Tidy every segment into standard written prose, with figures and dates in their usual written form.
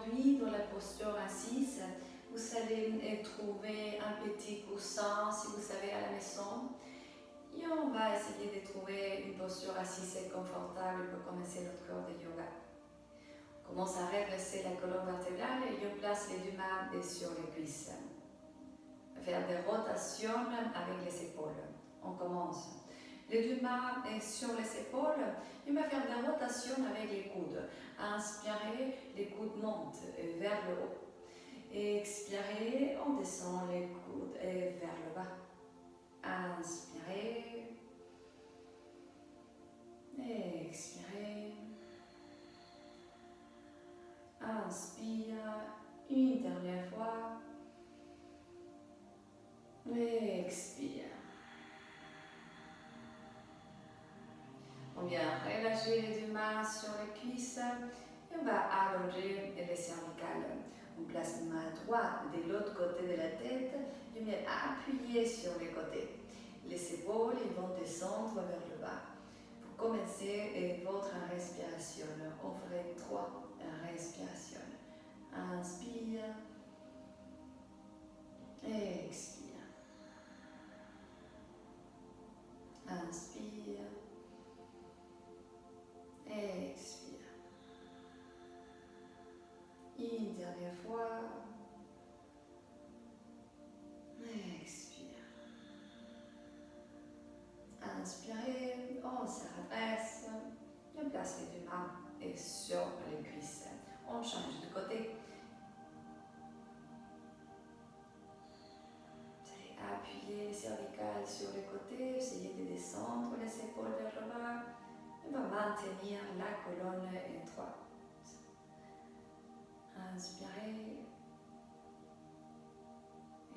Aujourd'hui, dans la posture assise, vous allez trouver un petit coussin si vous savez à la maison. Et on va essayer de trouver une posture assise et confortable pour commencer notre cours de yoga. On commence à redresser la colonne vertébrale et on place les deux mains sur les cuisses. Faire des rotations avec les épaules. On commence. Les deux mains sur les épaules, on va faire des rotations avec les coudes. Inspirez, les coudes montent vers le haut. Expirez, on descend les coudes vers le bas. Inspirez. Expirez. Inspire. Une dernière fois. Expire. On vient relâcher les deux mains sur les cuisses et on va allonger les cervicales. On place la main droite de l'autre côté de la tête et on vient appuyer sur les côtés. Les épaules ils vont descendre vers le bas. Pour commencer votre respiration, on ferait 3 respirations. Inspire. Expire. Inspire. Expire. Une dernière fois. Expire. Inspirez, on se redresse. On place les deux mains sur les cuisses. On change de côté. Vous allez appuyer les cervicales sur les côtés. Essayez de descendre les épaules vers le bas. On va maintenir la colonne étroite. Inspirez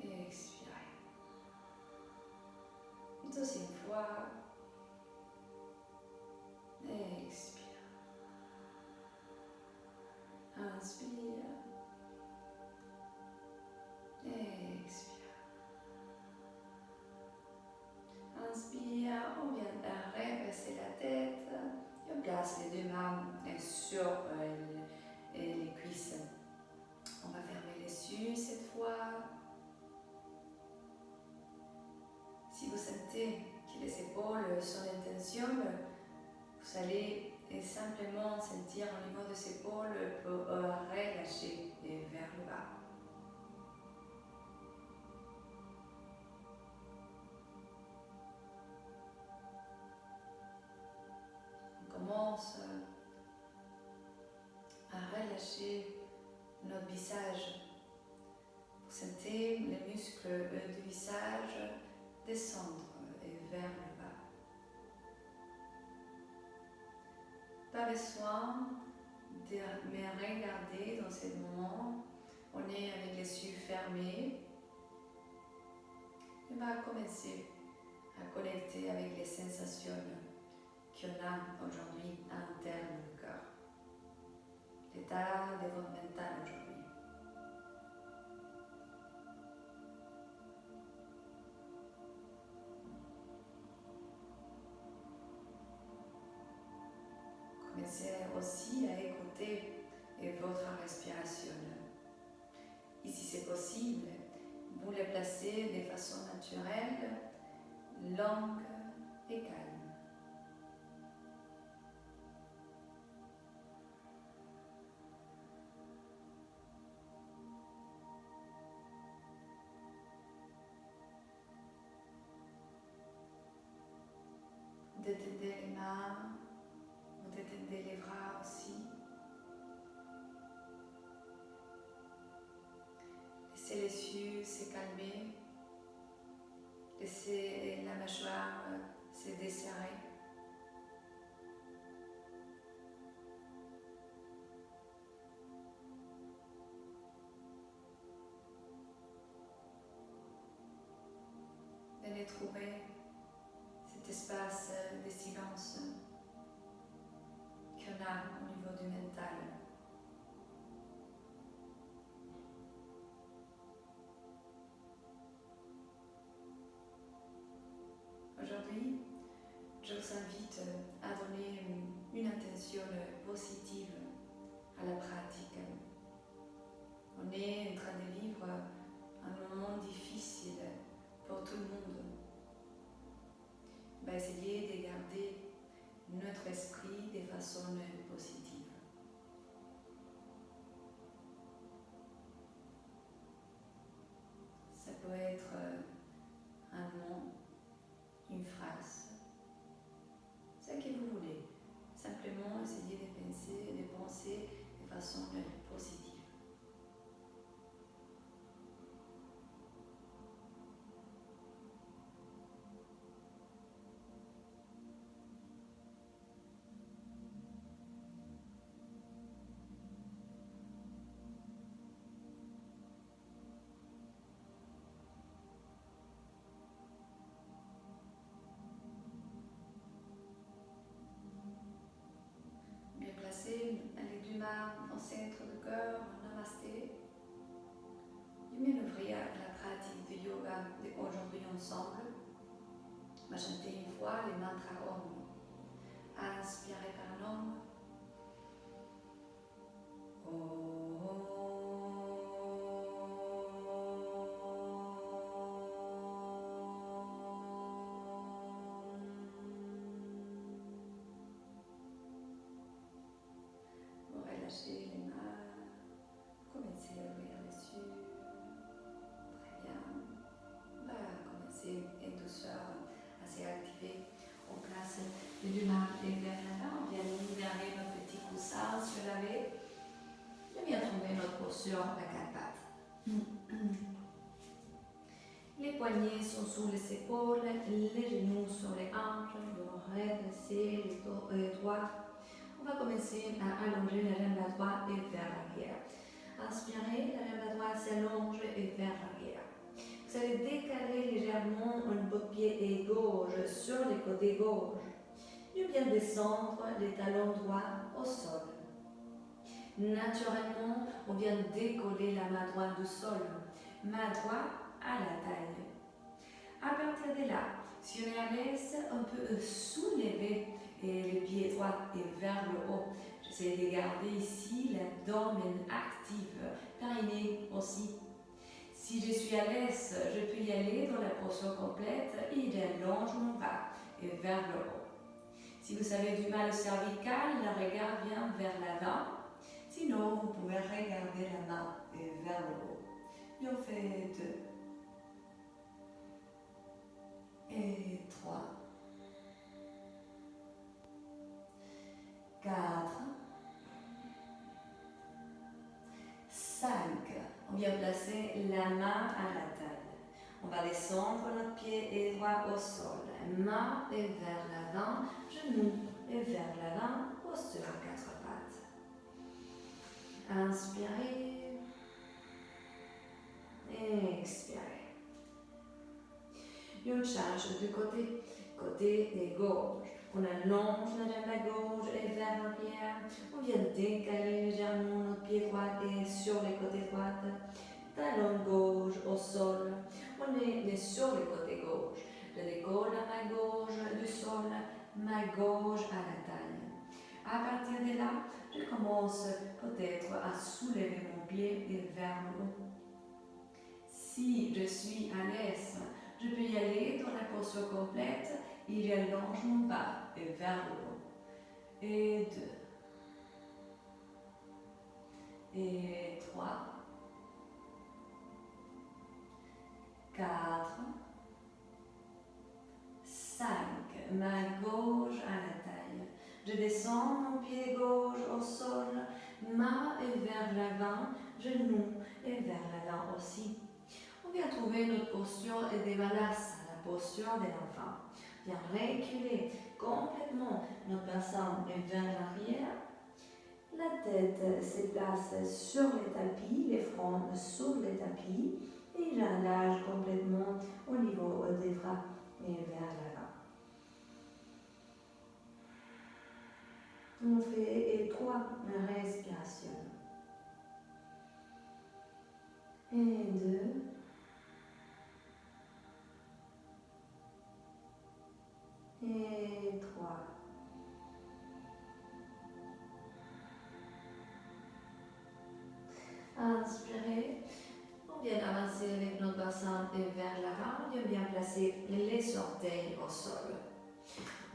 et expirez. Deuxième fois. Et expire. Inspire. Et expire. Inspire, on vient de rebaisser la tête. Et on place les deux mains sur les cuisses. On va fermer les yeux cette fois. Si vous sentez que les épaules sont en tension, vous allez simplement sentir au niveau des épaules pour relâcher vers le bas. On commence à relâcher notre visage. Vous sentez les muscles du visage descendre vers le bas. Pas besoin de me regarder dans ce moment. On est avec les yeux fermés. On va commencer à connecter avec les sensations qu'on a aujourd'hui à l'intérieur du corps. L'état de votre mental aujourd'hui. Commencez aussi à écouter votre respiration. Et si c'est possible, vous les placez de façon naturelle, longue et calme. Détendez les mains, vous détendez les bras aussi. Laissez les yeux se calmer. Laissez la mâchoire se desserrer. Venez trouver cet espace de silence qu'on a au niveau du mental. Aujourd'hui, je vous invite à donner une intention positive à la pratique. façon positive. Ça peut être un mot, une phrase, ce que vous voulez. Simplement essayez de penser de façon positive. Bien placé, allez du main au centre du cœur, namasté. Je vais ouvrir la pratique de yoga d'aujourd'hui ensemble. On va chanter une fois les mantras Om. Inspirez par l'Om. Vous relâchez les mains. Commencez à ouvrir les yeux. Très bien. On va commencer en douceur à s'activer. On place les deux mains vers l'avant. On vient libérer notre petit coussin surlavé. Et bien trouver notre posture à quatre pattes. Les poignets sont sous les épaules, les genoux sur les hanches, vous redressez les doigts. On va commencer à allonger la jambe à droite et vers l'arrière. Inspirez, la jambe à droite s'allonge et vers l'arrière. Vous allez décaler légèrement votre pied gauche sur le côté gauche. Et bien descendre les talons droits au sol. Naturellement, on vient décoller la main droite du sol, main droite à la taille. À partir de là, si on est à l'aise, on peut soulever les pieds droits et vers le haut. J'essaie de garder ici l'abdomen actif, périnée aussi. Si je suis à l'aise, je peux y aller dans la posture complète et j'allonge mon bras et vers le haut. Si vous avez du mal au cervical, le regard vient vers l'avant. Sinon, vous pouvez regarder la main vers le haut. Et on fait 2. Et 3. 4. 5. On vient placer la main à la taille. On va descendre notre pied droit au sol. Main et vers l'avant, genou et vers l'avant, posture à quatre pattes. Inspirez. Expirez. Et on change de côté gauche. On allonge la jambe à gauche et vers l'arrière. On vient décaler légèrement notre pied droit et sur le côté droit. Talon gauche au sol. On est sur le côté gauche. Je décolle la main gauche du sol, main gauche à la taille. À partir de là, je commence peut-être à soulever mon pied vers le haut. Si je suis à l'aise, je peux y aller dans la posture complète et j'allonge mon bas vers le haut. Et 2. Et 3. 4. 5. Main gauche à la taille. Je descends mon pied gauche au sol, main et vers l'avant, genou et vers l'avant aussi. On vient trouver notre posture de Balasana, la posture de l'enfant. On vient reculer complètement notre bassin vers l'arrière. La tête se place sur le tapis, les fronts sur le tapis et j'allage complètement au niveau des bras et vers l'avant. On fait 3 respirations. Et 2. Et 3. Inspirez. On vient avancer avec notre bassin vers l'avant et on vient placer les orteils au sol.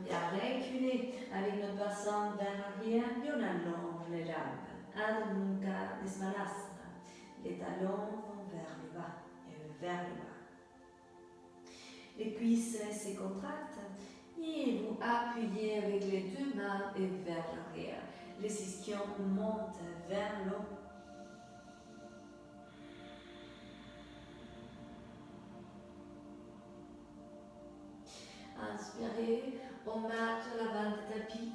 Bien reculer avec notre bassin vers l'arrière, et on allonge les jambes. Adho Mukha Svanasana. Les talons vont vers le bas et vers le bas. Les cuisses se contractent et vous appuyez avec les deux mains et vers l'arrière. Les ischions montent vers le haut. Inspirez, on marche l'avant du tapis.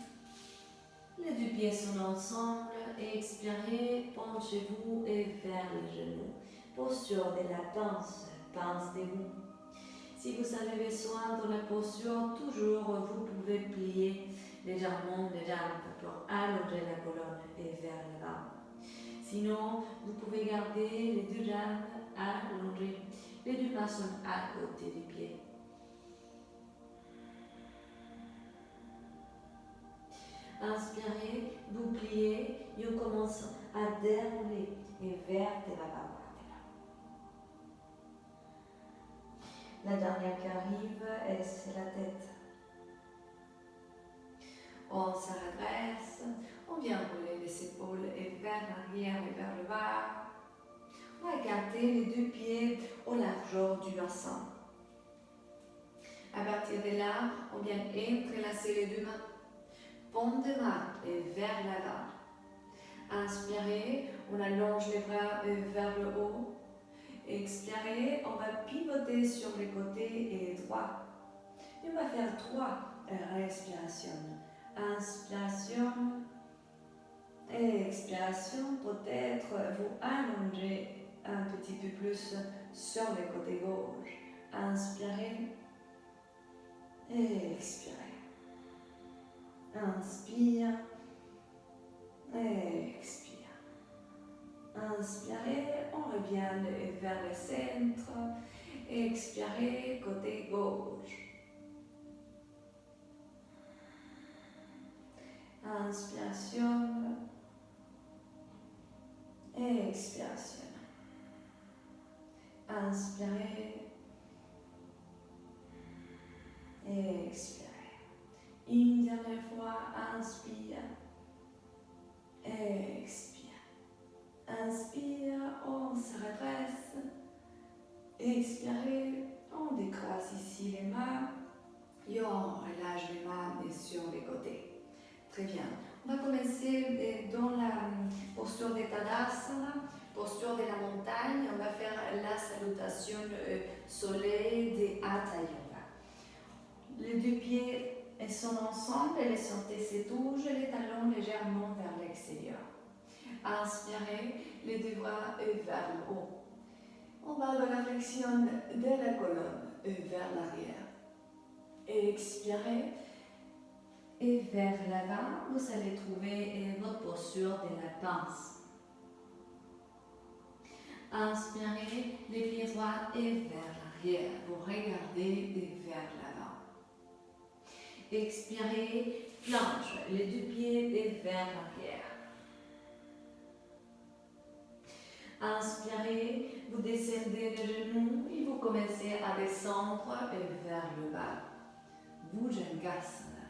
Les deux pieds sont ensemble. Expirez, penchez-vous et vers les genoux. Posture de la pince, pince des roues. Si vous avez besoin de la posture, toujours vous pouvez plier légèrement les jambes pour allonger la colonne et vers l'avant. Sinon, vous pouvez garder les deux jambes allongées. Les deux mains sont à côté des pieds. Inspirez, vous pliez et on commence à dérouler et vertèbre par vertèbre. La dernière qui arrive, c'est la tête. On se redresse, on vient rouler les épaules et vers l'arrière et vers le bas. On va garder les deux pieds au largeur du bassin. À partir de là, on vient entrelacer les deux mains. Paume de main et vers l'avant. Inspirez, on allonge les bras vers le haut. Expirez, on va pivoter sur les côtés et droit. Et on va faire 3 respirations. Inspiration et expiration. Peut-être vous allongez un petit peu plus sur le côté gauche. Inspirez et expirez. Inspire et expire. Inspirez, on revient vers le centre. Expirez, côté gauche. Inspiration et expiration. Inspirez et expirez. Une dernière fois, inspire et expire. Inspire, on se redresse. Expirez, on décroise ici les mains et on relâche les mains sur les côtés. Très bien. On va commencer dans la posture de Tadasana, posture de la montagne. On va faire la salutation soleil de Hatha Yoga. Les deux pieds sont ensemble, les orteils se touchent, les talons légèrement vers l'extérieur. Inspirez, les deux bras vers le haut. On va dans la flexion de la colonne vers l'arrière. Expirez et vers l'avant, vous allez trouver votre posture de la pince. Inspirez, les pieds droits et vers l'arrière. Vous regardez vers l'avant. Expirez, planche, les deux pieds et vers l'arrière. Inspirez, vous descendez les genoux et vous commencez à descendre vers le bas. Bhujangasana.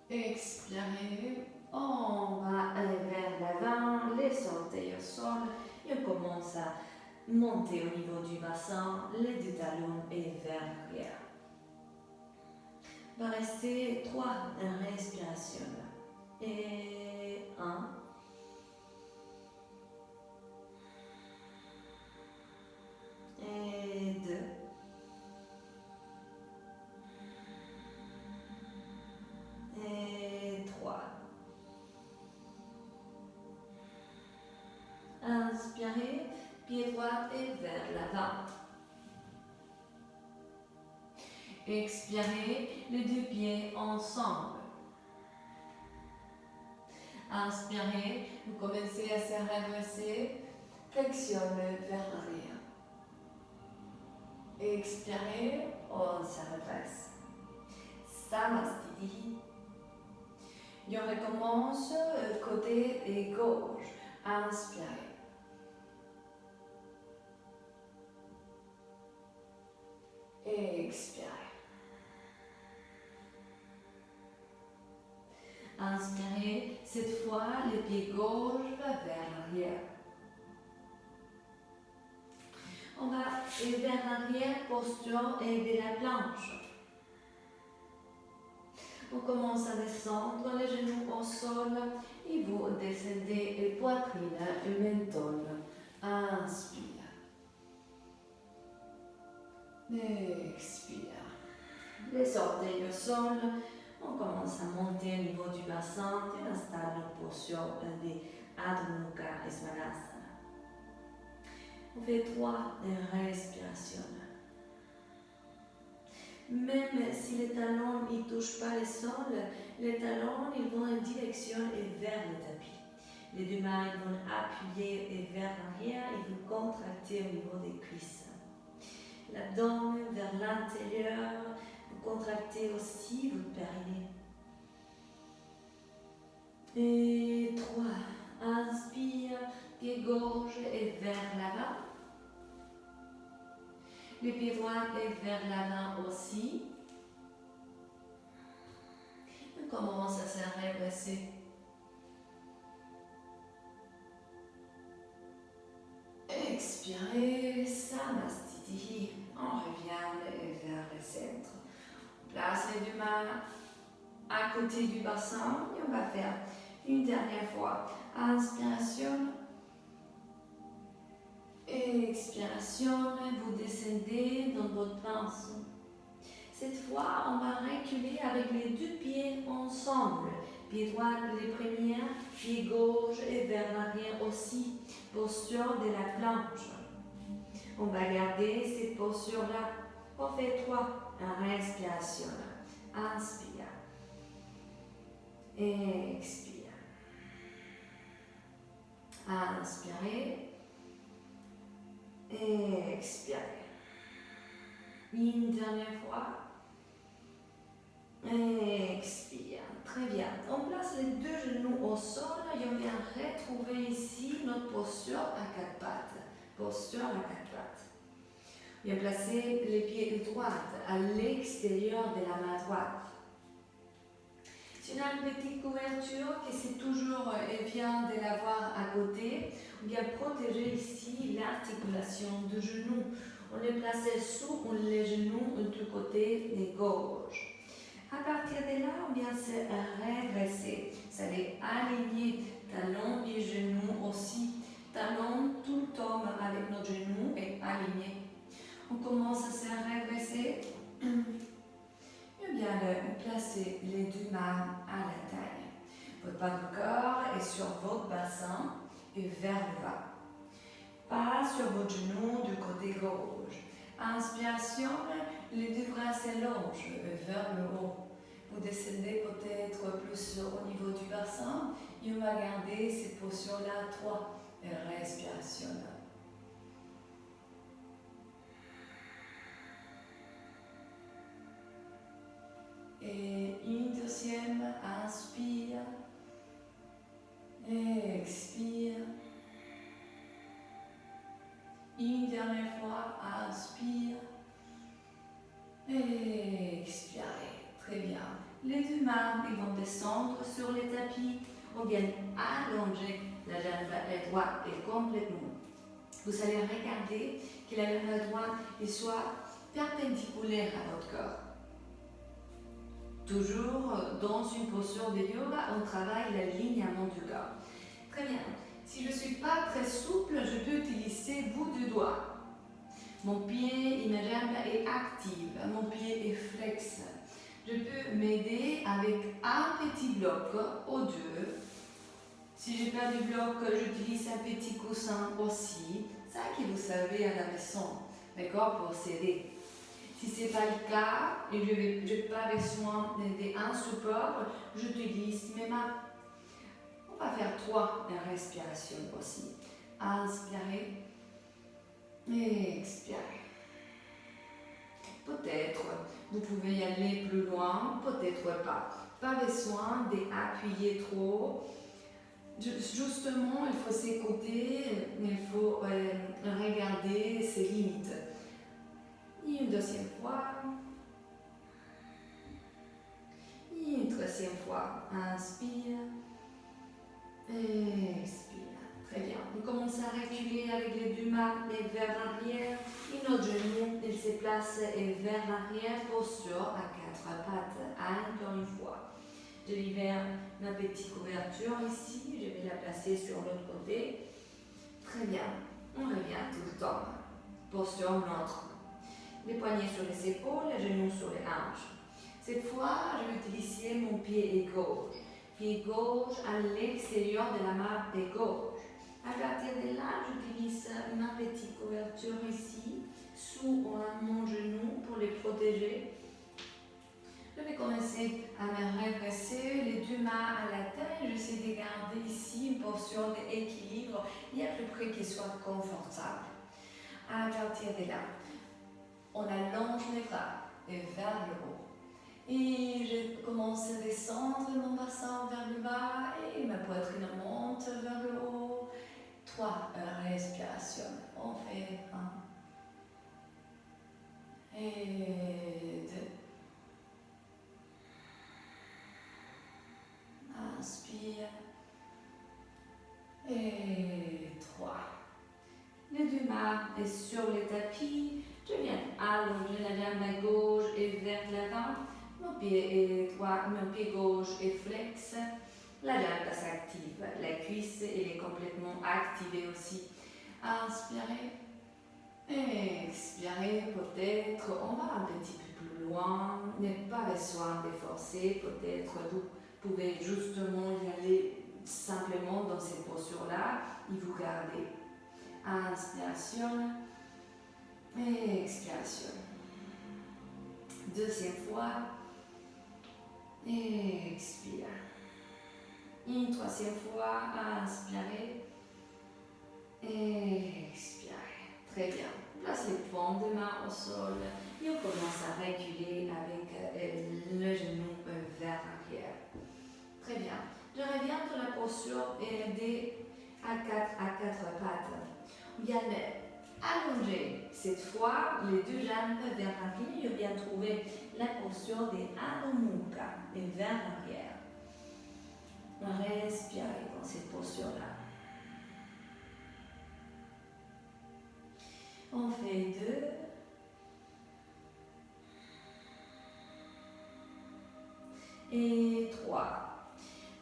Expirez, on va vers l'avant, les orteils au sol et on commence à monter au niveau du bassin, les deux talons et vers l'arrière. Il va rester 3 respirations. Et 1. Et 2. Et 3. Inspirez, pied droit et vers l'avant. Expirez, les deux pieds ensemble. Inspirez, vous commencez à se redresser, flexion vers l'arrière. Expirez, on se redresse. Samastiti. Et on recommence côté et gauche. Inspirez. Et expirez. Inspirez, cette fois, le pied gauche va vers l'arrière. On va vers l'arrière, posture et de la planche. On commence à descendre les genoux au sol et vous descendez les poitrines et menton. Inspire. Expire. Les orteils au sol. On commence à monter au niveau du bassin. On installe une posture de Adho Mukha Svanasana. On fait 3 respirations. Même si les talons ne touchent pas le sol, les talons ils vont en direction et vers le tapis. Les deux mains ils vont appuyer et vers l'arrière et vous contracter au niveau des cuisses. L'abdomen vers l'intérieur, vous contractez aussi votre périnée. Et 3, inspire, pied gauche et vers l'avant. Le pied droit est vers l'avant aussi. On commence à se redresser. Expirez, Samastiti. On revient vers le centre. On place les deux mains à côté du bassin et on va faire une dernière fois. Inspiration. Expiration, vous descendez dans votre pince. Cette fois, on va reculer avec les deux pieds ensemble. Pied droit, les premiers, pied gauche et vers l'arrière aussi. Posture de la planche. On va garder cette posture-là. On fait 3 respirations. Inspire. Expire. Inspirez. Expirez. Une dernière fois. Expire. Très bien. On place les deux genoux au sol et on vient retrouver ici notre posture à 4 pattes. Posture à 4 pattes. On vient placer les pieds droits à l'extérieur de la main droite. Si on a une petite couverture, que c'est toujours vient de l'avoir à côté, on vient protéger ici l'articulation du genou. On les place sous les genoux du côté gauche. À partir de là, on vient se redresser. Vous allez aligner talons et genoux aussi. Talons, tout le temps avec nos genoux et alignés. On commence à se redresser. Et bien placer les deux mains à la taille. Votre bas du corps est sur votre bassin et vers le bas. Pas sur votre genou du côté gauche. Inspiration, les deux bras s'allongent vers le haut. Vous descendez peut-être plus au niveau du bassin et on va garder cette posture-là 3 respirations. Et une deuxième, inspire, expire. Une dernière fois, inspire, expirez. Très bien. Les deux mains ils vont descendre sur le tapis. On vient allonger la jambe droite et complètement. Vous allez regarder que la jambe droite soit perpendiculaire à votre corps. Toujours dans une posture de yoga, on travaille l'alignement du corps. Très bien. Si je ne suis pas très souple, je peux utiliser bout de doigt. Mon pied et ma jambe est active, mon pied est flex. Je peux m'aider avec un petit bloc ou deux. Si je n'ai pas de bloc, j'utilise un petit coussin aussi. Ça que vous savez à la maison, d'accord, pour s'aider. Si ce n'est pas le cas et je n'ai pas besoin d'un support, j'utilise mes mains. On va faire 3 respirations aussi. Inspirez et expirez. Peut-être vous pouvez y aller plus loin, peut-être pas. Pas besoin d'appuyer trop. Justement, il faut s'écouter, il faut regarder ses limites. Et une deuxième fois. Et une troisième fois. Inspire. Expire. Très bien. On commence à reculer avec les deux mains et vers l'arrière. Et notre genou, il se place vers l'arrière, posture à quatre pattes. Encore une fois. Je libère ma petite couverture ici. Je vais la placer sur l'autre côté. Très bien. On revient tout le temps. Posture neutre. Les poignets sur les épaules, les genoux sur les hanches. Cette fois, je vais utiliser mon pied gauche. Pied gauche à l'extérieur de la main gauche. À partir de là, j'utilise ma petite couverture ici, sous mon genou pour les protéger. Je vais commencer à me redresser, les deux mains à la taille. J'essaie de garder ici une posture d'équilibre et à peu près qu'il soit confortable. À partir de là, on allonge les bras vers le haut. Et je commence à descendre mon bassin vers le bas et ma poitrine monte vers le haut. 3 respirations. On fait 1 et 2. Inspire. Et 3. Les deux mains sur le tapis. Je viens allonger la jambe gauche et vers l'avant. Mon pied gauche est flex. La jambe s'active. La cuisse elle est complètement activée aussi. Inspirez. Expirez. Peut-être on va un petit peu plus loin. N'est pas besoin de forcer. Peut-être vous pouvez justement y aller simplement dans cette posture-là et vous gardez. Inspiration. Expiration. Deuxième fois. Expire. Une troisième fois. Inspirez. Expirez. Très bien. Place les paumes de main au sol et on commence à reculer avec le genou vers l'arrière. Très bien. Je reviens dans la posture à quatre pattes. Bien allonger cette fois les deux jambes vers l'arrière. Je viens trouver la posture de Adho Mukha et vers l'arrière. Respirez dans cette posture-là. On fait 2 et 3.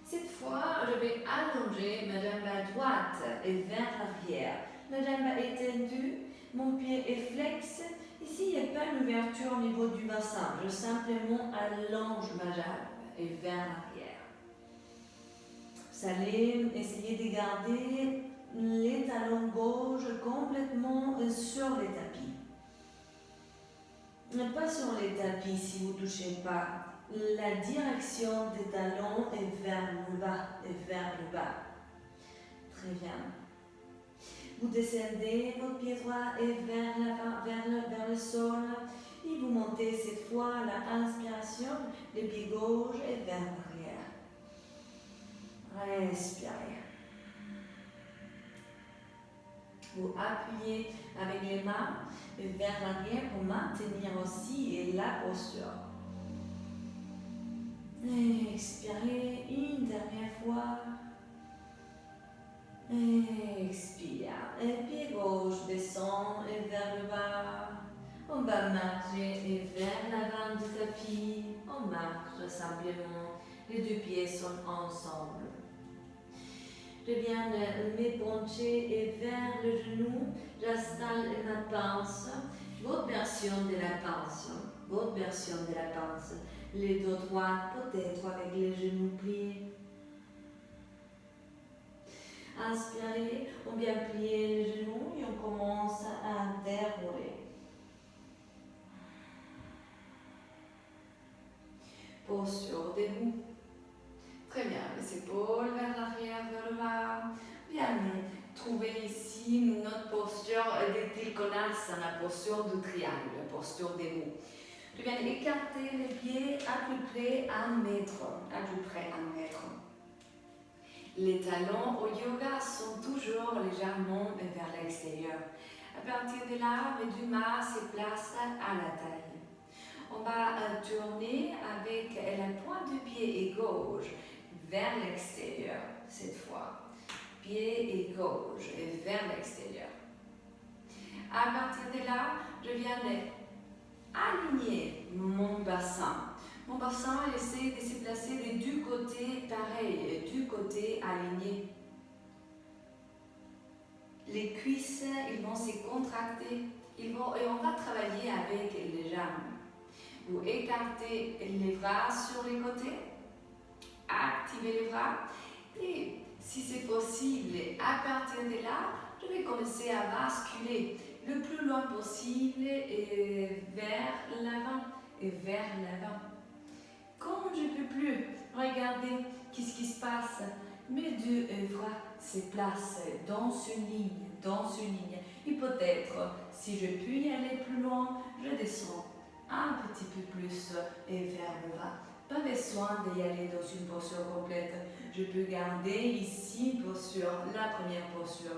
Cette fois, je vais allonger ma jambe à droite et vers l'arrière. La jambe est tendue, mon pied est flex. Ici, il n'y a pas une ouverture au niveau du bassin. Je simplement allonge ma jambe et vers l'arrière. Vous allez essayer de garder les talons gauche complètement sur les tapis. Pas sur les tapis si vous ne touchez pas. La direction des talons est vers le bas et vers le bas. Très bien. Vous descendez votre pied droit et vers le sol et vous montez cette fois à la inspiration, le pied gauche et vers l'arrière. Respirez. Vous appuyez avec les mains vers l'arrière pour maintenir aussi la posture. Expirez une dernière fois. Expire. Et pied gauche descend et vers le bas. On va marcher vers l'avant du tapis. On marche simplement. Les deux pieds sont ensemble. Je viens de m'époncher vers le genou. J'installe ma pince. Votre version de la pince. Votre version de la pince. Les dos droits peut-être avec les genoux pliés. Inspirez, on vient plier les genoux et on commence à dérouler. Posture debout. Très bien, les épaules vers l'arrière, vers le bas. Bien, trouvez ici notre posture de Trikonasana, la posture du triangle, la posture debout. Je viens écarter les pieds à peu près 1 mètre. Les talons au yoga sont toujours légèrement vers l'extérieur. À partir de là, les deux mains se placent à la taille. On va tourner avec la pointe du pied gauche vers l'extérieur cette fois. Pied gauche et vers l'extérieur. À partir de là, je viens d'aligner mon bassin. Mon bassin essaie de se placer des deux côtés pareil, du côté aligné. Les cuisses, ils vont se contracter et on va travailler avec les jambes. Vous écartez les bras sur les côtés, activez les bras et si c'est possible, à partir de là, je vais commencer à basculer le plus loin possible et vers l'avant et vers l'avant. Quand je ne peux plus regarder qu'est-ce qui se passe, mes deux bras se placent dans une ligne. Et peut-être, si je puis y aller plus loin, je descends un petit peu plus et vers le bas. Pas besoin d'y aller dans une posture complète. Je peux garder ici une posture, la première posture.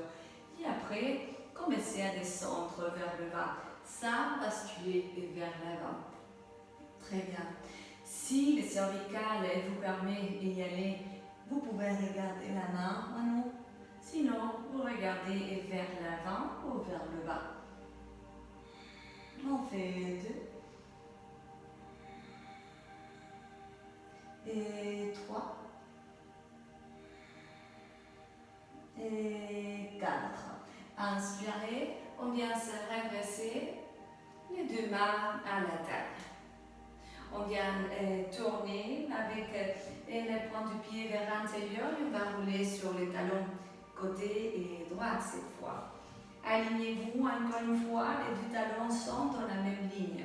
Et après, commencer à descendre vers le bas, sans basculer vers l'avant. Très bien. Si le cervical vous permet d'y aller, vous pouvez regarder la main en haut. Sinon, vous regardez vers l'avant ou vers le bas. On fait 2. Et 3. Et 4. Inspirez, on vient se redresser, les deux mains à la taille. On vient tourner avec les points du pied vers l'intérieur et on va rouler sur les talons côté et droite cette fois. Alignez-vous encore une fois, les deux talons sont dans la même ligne.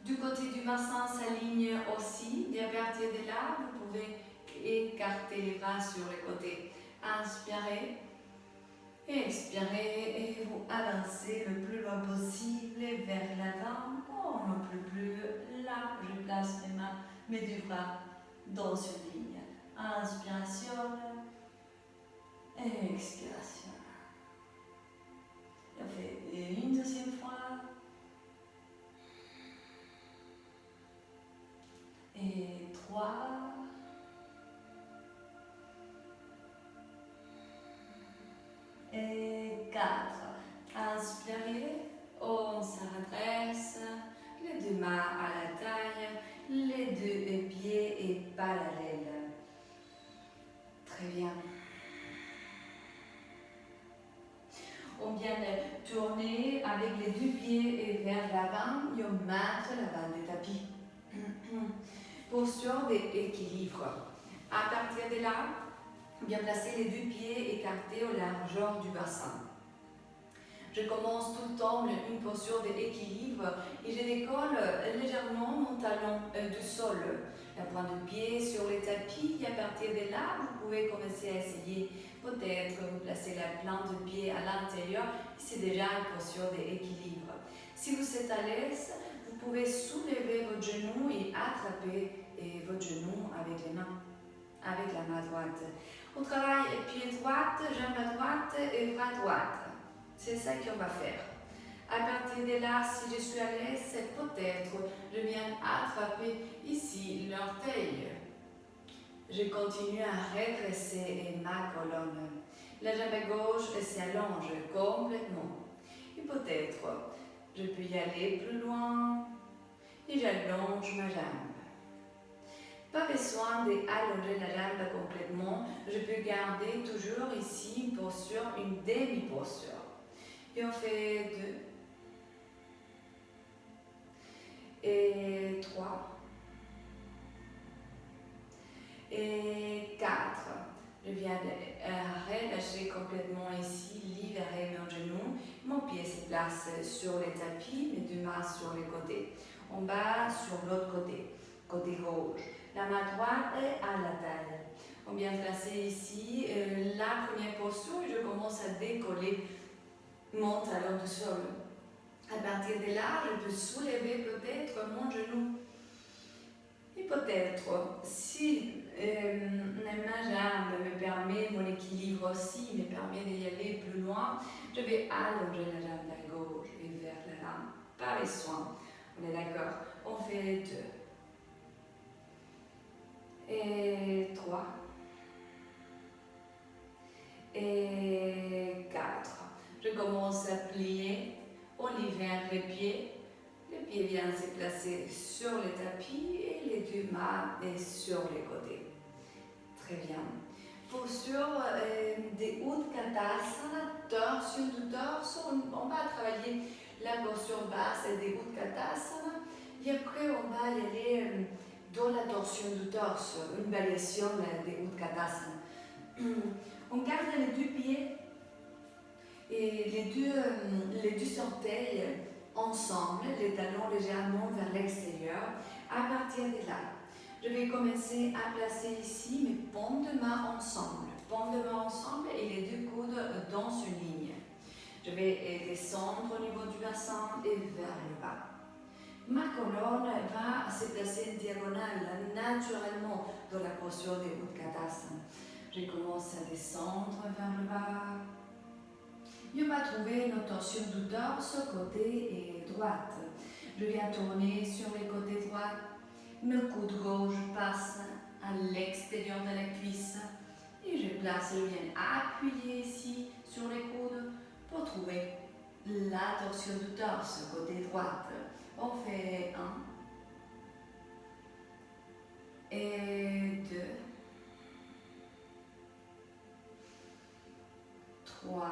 Du côté du bassin s'aligne aussi et à partir de là, vous pouvez écarter les bras sur les côtés. Inspirez, expirez et vous avancez le plus loin possible vers l'avant. Oh, non plus là, je place mes deux bras dans une ligne. Inspiration, expiration. On fait une deuxième fois. Et 3. Et 4. Inspirez, on se redresse, les deux mains à la taille, les deux pieds et parallèles. Très bien. On vient de tourner avec les deux pieds vers l'avant et on marque l'avant des tapis. Posture d'équilibre. À partir de là, bien placer les deux pieds écartés au largeur du bassin. Je commence tout le temps une posture d'équilibre et je décolle légèrement mon talon du sol. La pointe du pied sur les tapis et à partir de là, vous pouvez commencer à essayer peut-être vous placer la plante du pied à l'intérieur. C'est déjà une posture d'équilibre. Si vous êtes à l'aise, vous pouvez soulever votre genou et attraper votre genou avec les mains, avec la main droite. On travaille pied droite, jambe droite et bras droite. C'est ça qu'on va faire. À partir de là, si je suis à l'aise, peut-être je viens attraper ici l'orteil. Je continue à redresser ma colonne. La jambe gauche s'allonge complètement. Et peut-être je peux y aller plus loin et j'allonge ma jambe. Pas besoin d'allonger la jambe complètement. Je peux garder toujours ici une posture, une demi-posture. Et on fait 2. Et 3. Et 4. Je viens de relâcher complètement ici, libérer mon genou. Mon pied se place sur les tapis, mes deux mains sur les côtés. En bas, sur l'autre côté, côté gauche. La main droite est à la taille. On vient placer ici la première posture et je commence à décoller mon talon du sol. À partir de là, je peux soulever peut-être mon genou. Et peut-être, si ma jambe me permet, mon équilibre aussi me permet d'y aller plus loin, je vais allonger la jambe à gauche et vers l'avant. Pas besoin On est d'accord? On fait 2. Et 3. Et 4. Je commence à plier. On libère les pieds. Les pieds viennent se placer sur le tapis et les deux mains sur les côtés. Très bien. Posture des Utkatasana, torsion du torse. On va travailler la posture basse des Utkatasana et après on va y aller dans la torsion du torse, une variation des Utkatasana. On garde les deux pieds et les deux orteils ensemble, les talons légèrement vers l'extérieur. À partir de là, je vais commencer à placer ici mes paumes de main ensemble. Paumes de main ensemble et les deux coudes dans une ligne. Je vais descendre au niveau du bassin et vers le bas. Ma colonne va se placer en diagonale naturellement dans la posture des Utkatasana. Je commence à descendre vers le bas. Et on va trouver une torsion du torse côté et droite. Je viens tourner sur le côté droit. Mon coude gauche passe à l'extérieur de la cuisse. Et je viens appuyer ici sur les coudes pour trouver la torsion du torse côté droite. On fait 1 et 2, 3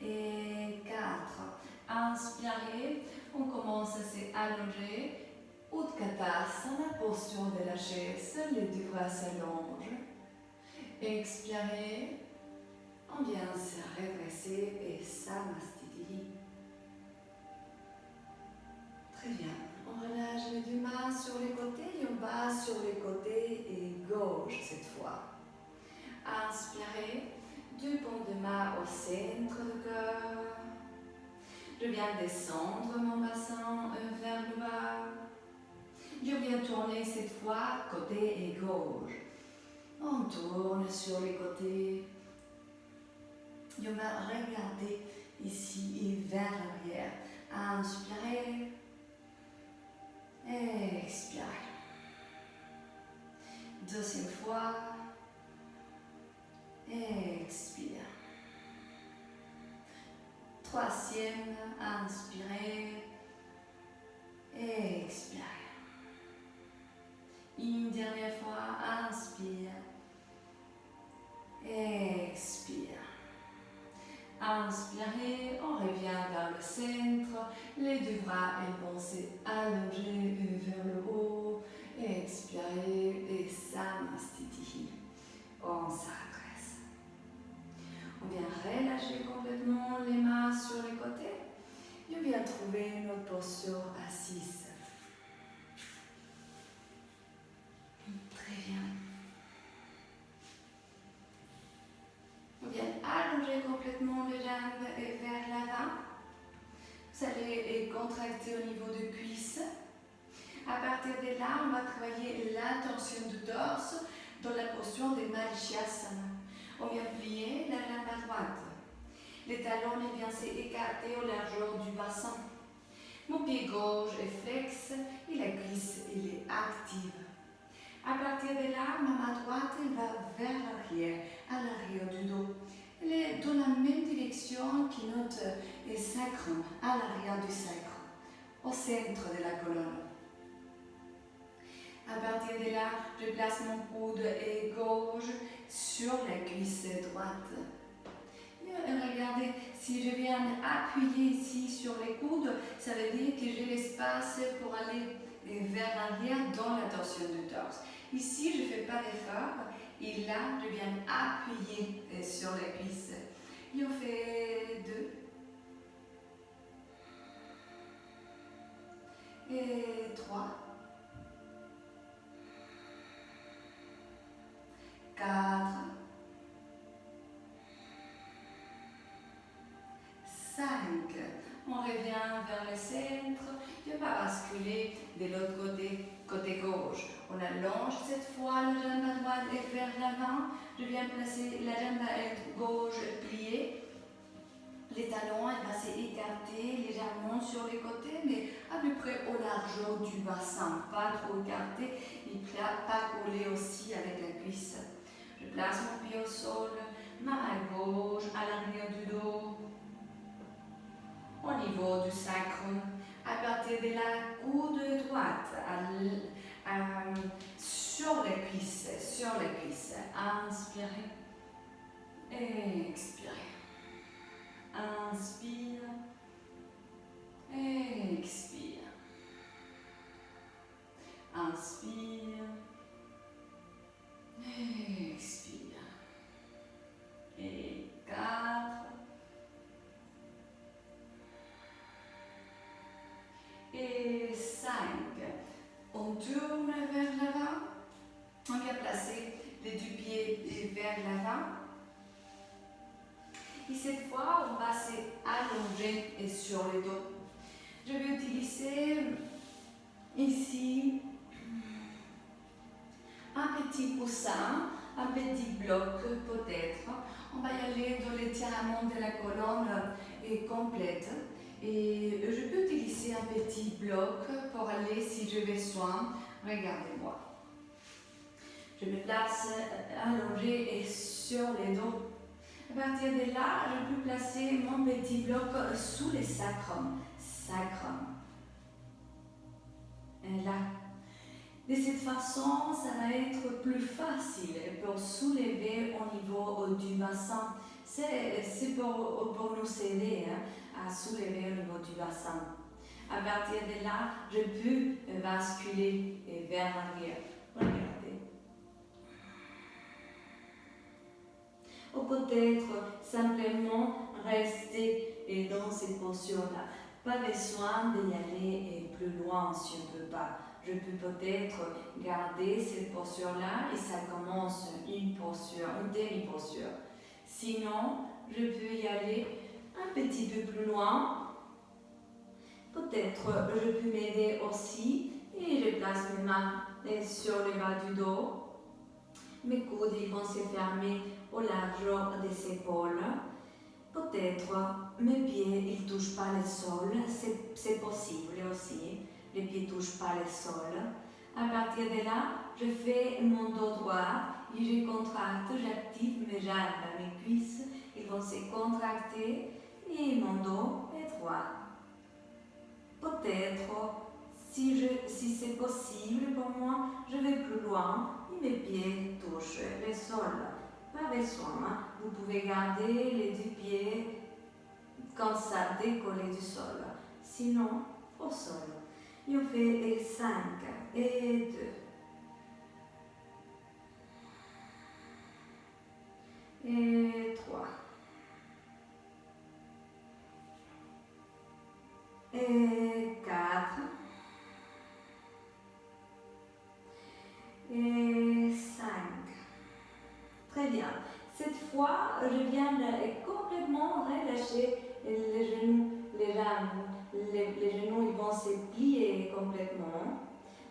et 4. Inspirez, on commence à s'allonger. Utkatasana, posture de la chaise, les deux bras s'allongent. Expirez, on vient se redresser et Samastiti. Très bien. On relâche les deux mains sur les côtés et on va sur les côtés et gauche cette fois. Inspirez, deux paumes de main au centre du cœur. Je viens descendre mon bassin vers le bas. Je viens tourner cette fois côté et gauche. On tourne sur les côtés. Je vais regarder ici et vers l'arrière. Inspirez. Expirez. Deuxième fois. Expire. Troisième, inspirez. Expirez. Une dernière fois, inspire. Expire. Inspirez, on revient vers le centre. Les deux bras vont s'allonger vers le haut. Expirez et Samastiti. On s'adresse. On vient relâcher complètement les mains sur les côtés. Et on vient trouver notre posture assise. Très bien. On vient allonger complètement les jambes vers l'avant. Vous allez contracter au niveau de cuisse. À partir de là, on va travailler la torsion du torse dans la posture de Marichyasana. On vient plier la jambe à droite. Les talons viennent s'écarter au largeur du bassin. Mon pied gauche est flex et la cuisse est active. À partir de là, ma main droite va vers l'arrière, à l'arrière du dos. Elle est dans la même direction que notre sacrum, à l'arrière du sacrum, au centre de la colonne. À partir de là, je place mon coude gauche sur la cuisse droite. Et regardez, si je viens appuyer ici sur les coudes, ça veut dire que j'ai l'espace pour aller vers l'arrière dans la torsion du torse. Ici, je ne fais pas d'effort et là, je viens appuyer sur la cuisse. Et on fait 2 et 3, 4, 5. On revient vers le centre. Je vais basculer de l'autre côté, côté gauche. On allonge cette fois la jambe à droite et vers l'avant. Je viens placer la jambe à gauche pliée. Les talons, elle va s'écarter légèrement sur les côtés, mais à peu près au largeur du bassin, pas trop écarté, et pas collé aussi avec la cuisse. Je place mon pied au sol, main à gauche, à l'arrière du dos, au niveau du sacre. À partir de la coude droite, sur les cuisses, inspirez, expirez. Inspire, expire. Inspire, expire. Et 4. Et 5. On tourne vers l'avant. On vient placer les deux pieds vers l'avant. Et cette fois, on va s'allonger sur le dos. Je vais utiliser ici un petit coussin, un petit bloc peut-être. On va y aller dans l'étirement de la colonne complète. Et je peux utiliser un petit bloc pour aller si je vais besoin. Regardez-moi. Je me place allongé et sur le dos. À partir de là, je peux placer mon petit bloc sous les sacrum. Et là. De cette façon, ça va être plus facile pour soulever au niveau du bassin. C'est pour nous aider à soulever au niveau du bassin. À partir de là, je peux basculer vers l'arrière. Regardez. Ou peut-être simplement rester dans cette posture-là. Pas besoin d'y aller plus loin si on ne peut pas. Je peux peut-être garder cette posture-là et ça commence une posture, une demi-posture. Sinon, je peux y aller un petit peu plus loin. Peut-être je peux m'aider aussi et je place mes mains sur le bas du dos. Mes coudes ils vont se fermer au largeur des épaules. Peut-être mes pieds ils touchent pas le sol, c'est possible aussi. Les pieds touchent pas le sol. À partir de là, je fais mon dos droit et je contracte, j'active mes jambes, mes cuisses, ils vont se contracter et mon dos est droit. Peut-être, si c'est possible pour moi, je vais plus loin et mes pieds touchent le sol. Pas besoin, vous pouvez garder les deux pieds comme ça, décollés du sol. Sinon, au sol. Et on fait 5 et 2. Et 3. Et 4. Et 5. Très bien. Cette fois, je viens de complètement relâcher les genoux, les jambes. Les genoux ils vont se plier complètement.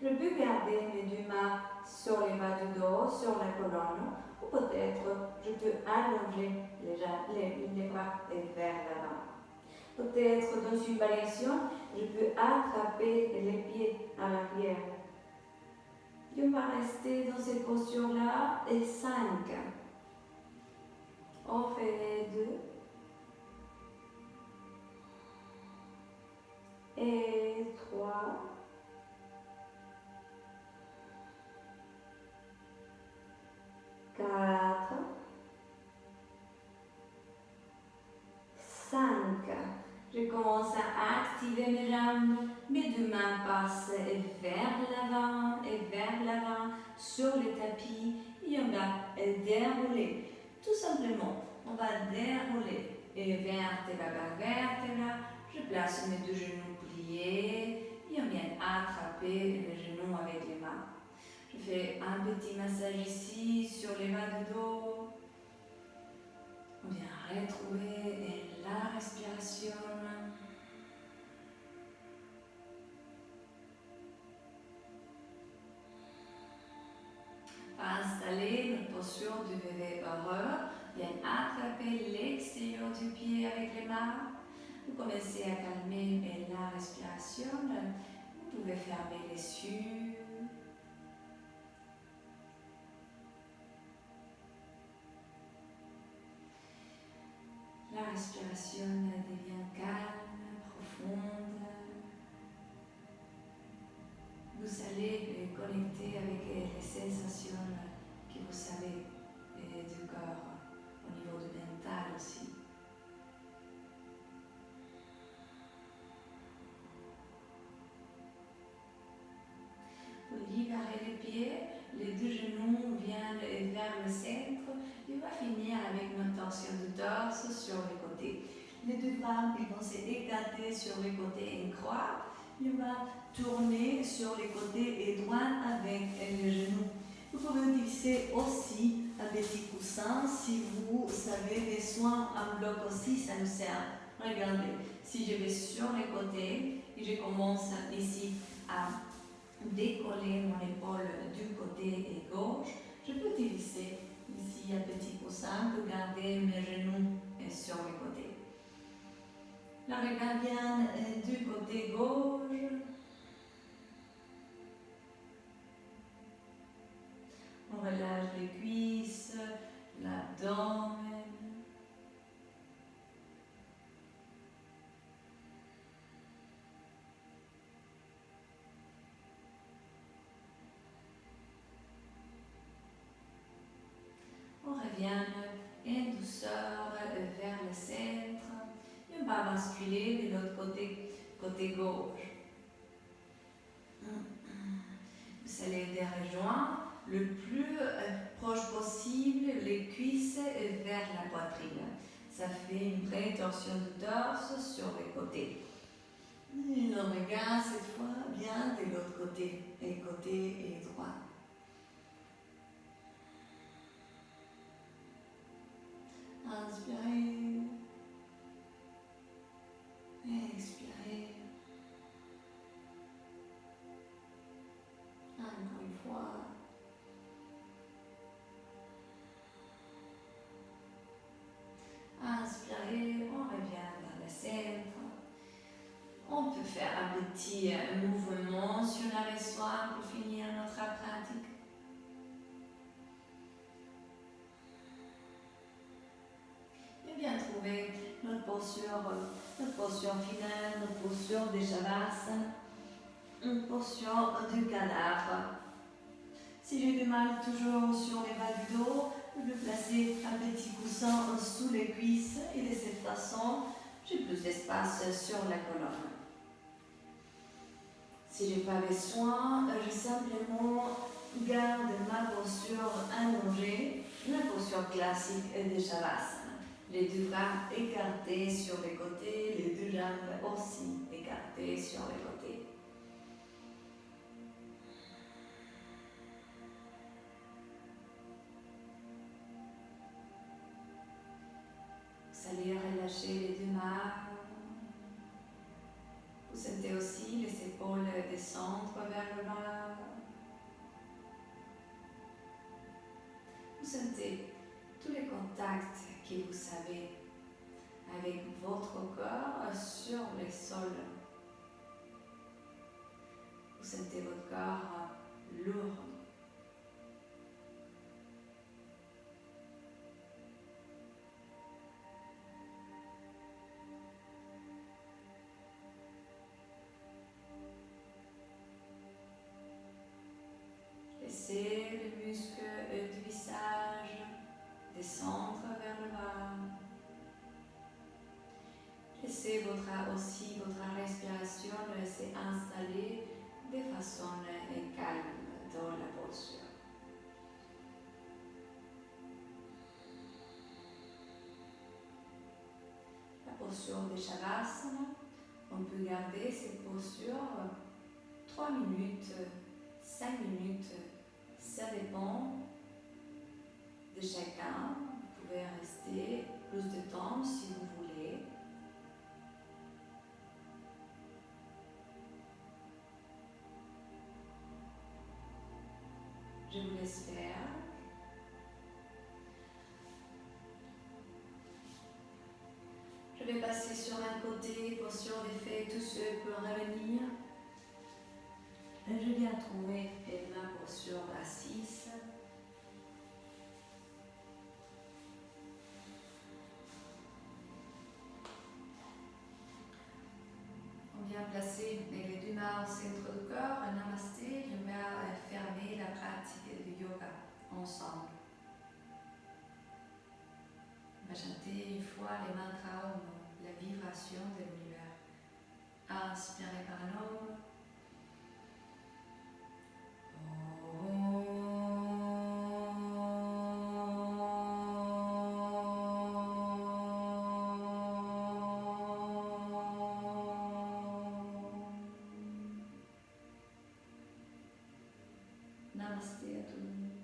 Je peux garder mes deux mains sur les bas du dos, sur la colonne, ou peut-être je peux allonger les bras vers l'avant. Peut-être dans une variation, je peux attraper les pieds à l'arrière. Je vais rester dans cette posture-là et 5. On fait 2. Et 3. Quatre. 5. Je commence à activer mes jambes. Mes deux mains passent vers l'avant, sur le tapis. Et on va dérouler. Tout simplement, on va dérouler. Et vertèbre par vertèbre. Je place mes deux genoux pliés et on vient attraper les genoux avec les mains. Je fais un petit massage ici sur les bas du dos. On vient retrouver la respiration. Installer notre posture du bébé heureux. Bien attraper l'extérieur du pied avec les mains. Vous commencez à calmer la respiration. Vous pouvez fermer les yeux. La respiration devient calme, profonde. Vous allez connecter avec les sensations que vous avez du corps, au niveau du mental aussi. Vous libérez les pieds, les deux genoux viennent vers le centre. Et on va finir avec une tension du torse sur les côtés. Les deux bras ils vont s'écarter sur les côtés en croix. Et on va tourner sur les côtés droits avec les genoux. Vous pouvez utiliser aussi un petit coussin si vous avez besoin d'un bloc aussi, ça nous sert. Regardez, si je vais sur les côtés et je commence ici à décoller mon épaule du côté gauche, je peux utiliser ici un petit coussin pour garder mes genoux sur les côtés. Le regard vient du côté gauche. On relâche les cuisses, l'abdomen. On revient en douceur vers le centre. Et on va basculer de l'autre côté, côté gauche. Vous allez rejoindre le plus proche possible les cuisses vers la poitrine. Ça fait une vraie torsion du torse sur les côtés. Et le regard cette fois vient de l'autre côté, et côté droit. Inspirez. Expirez. Encore une fois. Inspirez, on revient vers le centre. On peut faire un petit mouvement sur la ressoire pour finir notre pratique. Et bien trouver notre posture finale, notre posture de Shavasana, une posture du cadavre. Si j'ai du mal toujours sur les bas du dos, je peux placer un petit coussin sous les cuisses et de cette façon, j'ai plus d'espace sur la colonne. Si je n'ai pas besoin, je simplement garde ma posture allongée, la posture classique de Shavasana. Les deux bras écartés sur les côtés, les deux jambes aussi écartées sur les côtés. Vous allez relâcher les deux mains. Vous sentez aussi les épaules descendre vers le bas. Vous sentez tous les contacts que vous avez avec votre corps sur le sol. Vous sentez votre corps lourd. Laissez les muscles du visage descendre vers le bas. Laissez aussi votre respiration s'installer de façon calme dans la posture. La posture de Shavasana, on peut garder cette posture 3 minutes, 5 minutes, ça dépend de chacun. Vous pouvez rester plus de temps si vous voulez. Je vous laisse faire. passer sur un côté, posture d'effet, tous ceux peuvent revenir. Et je viens trouver ma posture assise. On vient placer les deux mains au centre du corps, un namasté, je vais fermer la pratique du yoga ensemble. On va chanter une fois les mantras ou la vibration de l'univers. Inspirez par l'ombre. Namasté à tout le monde.